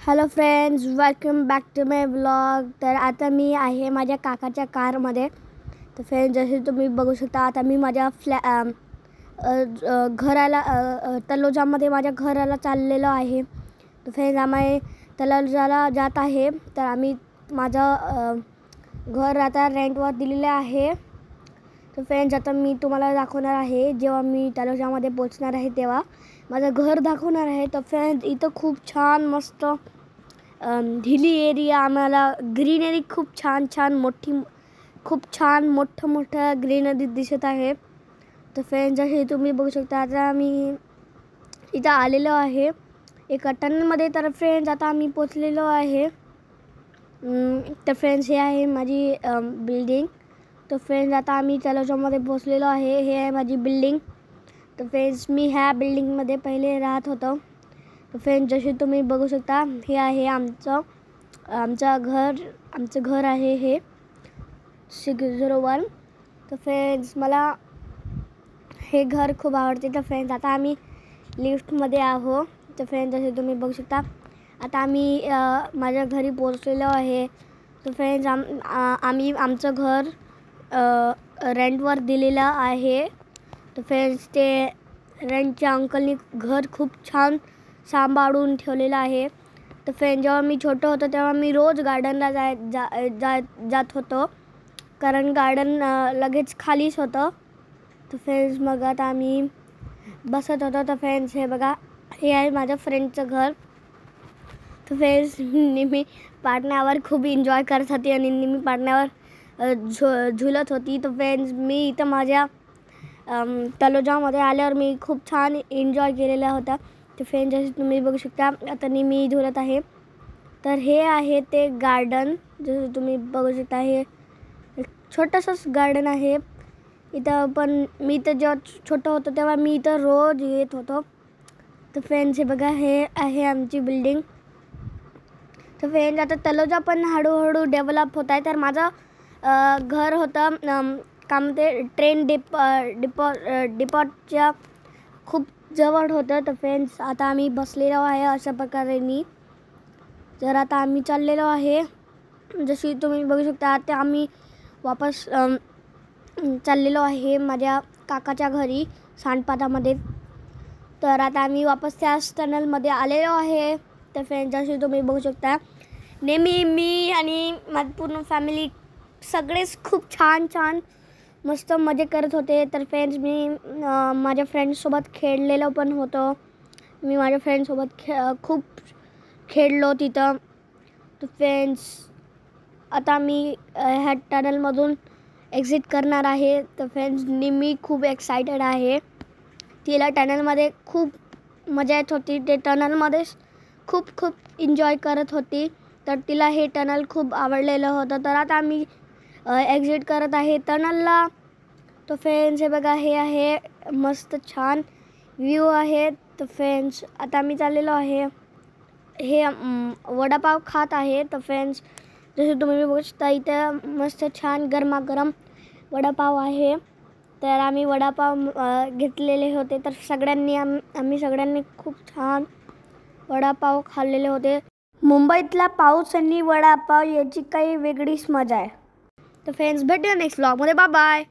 Hello friends, welcome back to my vlog. तर आता मी आहे माझ्या काकाच्या कारमध्ये। तर फ्रेंड्स, जसे तुम्ही बघू शकता, आता मी माझ्या घराला तलोजामध्ये माझ्या घराला चाललेलो आहे। तर फ्रेंड्स, आम्ही तलोजाला जात आहे। तर आम्ही माझं घर आता रेंटवर दिलेलं आहे। तर फ्रेंड्स, आता मी तुम्हाला दाखवणार आहे, जेव्हा मी तलोजामध्ये पोहोचणार आहे तेव्हा माझं घर दाखवणार आहे। तर फ्रेंड्स, इथं खूप छान मस्त हिली एरिया, आम्हाला ग्रीनरी खूप छान मोठं ग्रीनरी दिसत आहे। तर फ्रेंड्स, जसे तुम्ही बघू शकता, आता आम्ही इथं आलेलो आहे एका टनलमध्ये। तर फ्रेंड्स, आता आम्ही पोचलेलो आहे। तर फ्रेंड्स, हे आहे माझी बिल्डिंग। तर फ्रेंड्स, आता आम्ही तलोजामध्ये पोचलेलो आहे। हे आहे माझी बिल्डिंग। तर फ्रेंड्स, मी ह्या बिल्डिंगमध्ये पहिले राहत होतो। तर फ्रेंड्स, जसे तुम्ही बघू शकता, हे आहे आमचं घर आहे, हे 601। तर फ्रेंड्स, मला हे घर खूप आवडते। तर फ्रेंड्स, आता आम्ही लिफ्टमध्ये आहोत। तर फ्रेंड्स, जसे तुम्ही बघू शकता, आता आम्ही माझ्या घरी पोहोचलेलो आहे। तर फ्रेंड्स, आम्ही आमचं घर रेंटवर दिलेलं आहे। तर फ्रेंड्स, ते रेंटच्या अंकलनी घर खूप छान सांभाळून ठेवलेलं आहे। तर फ्रेंड्स, जेव्हा मी छोटं होतो तेव्हा मी रोज गार्डनला जात होतो, कारण गार्डन लगेच खालीच होतं। तर फ्रेंड्स, मग आता आम्ही बसत होतो। तर फ्रेंड्स, हे बघा, हे आहे माझ्या फ्रेंडचं घर। तर फ्रेंड्स, नेहमी पाळण्यावर खूप एन्जॉय करत होती आणि नेहमी पाळण्यावर झुलत होती। तर फ्रेंड्स, मी इथं माझ्या तलोजामध्ये आल्यावर मी खूप छान एन्जॉय केलेला होता। तर फ्रेंड्स, जसे तुम्ही बघू शकता, आता मी झुलत आहे। तर हे आहे ते गार्डन, जसं तुम्ही बघू शकता, हे एक छोटंसंच गार्डन आहे इथं। पण मी तर जेव्हा छोटं होतं तेव्हा मी इथं रोज येत होतो। तर फ्रेंड्स, हे बघा, हे आहे आमची बिल्डिंग। तर फ्रेंड्स, आता तलोजा पण हळूहळू डेव्हलप होत आहे। तर माझं घर होतं का म्हणते ट्रेन डिपॉटच्या खूप जवळ होतं। तर फ्रेंड्स, आता आम्ही बसलेलो आहे अशा प्रकारे। तर आता आम्ही चाललेलो आहे, जशी तुम्ही बघू शकता। आता आम्ही वापस चाललेलो आहे माझ्या काकाच्या घरी सांडपाटामध्ये। तर आता आम्ही वापस त्याच टनलमध्ये आलेलो आहे। तर फ्रेंड्स, जसे तुम्ही बघू शकता, नेहमी मी आणि माझी पूर्ण फॅमिली सगळेच खूप छान मस्त मजे करत होते। तर फ्रेंड्स, मी माझ्या फ्रेंड्ससोबत खेळलेलो पण होतो। मी माझ्या फ्रेंड्ससोबत खूप खेळलो तिथं। तर फ्रेंड्स, आता मी ह्या टनलमधून एक्झिट करणार आहे। तर फ्रेंड्स, मी खूप एक्सायटेड आहे। तिला टनलमध्ये खूप मजा येत होती, ते टनलमध्येच खूप एन्जॉय करत होती। तर तिला हे टनल खूप आवडलेलं होतं। तर आता आम्ही एक्झिट करत आहे टनलला। तर फ्रेंड्स, हे बघा, हे आहे मस्त छान व्ह्यू आहे। तर फ्रेंड्स, आता आम्ही चाललेलो आहे, हे वडापाव खात आहे। तर फ्रेंड्स, जसे तुम्ही बघू शकता, इथं मस्त छान गरमागरम वडापाव आहे। तर आम्ही वडापाव घेतलेले होते। तर आम्ही सगळ्यांनी खूप छान वडापाव खाल्लेले होते। मुंबईतला पाऊस आणि वडापाव याची काही वेगळीच मजा आहे। तर फ्रेंड्स, भेटूया नेक्स्ट व्लॉगमध्ये। Bye bye.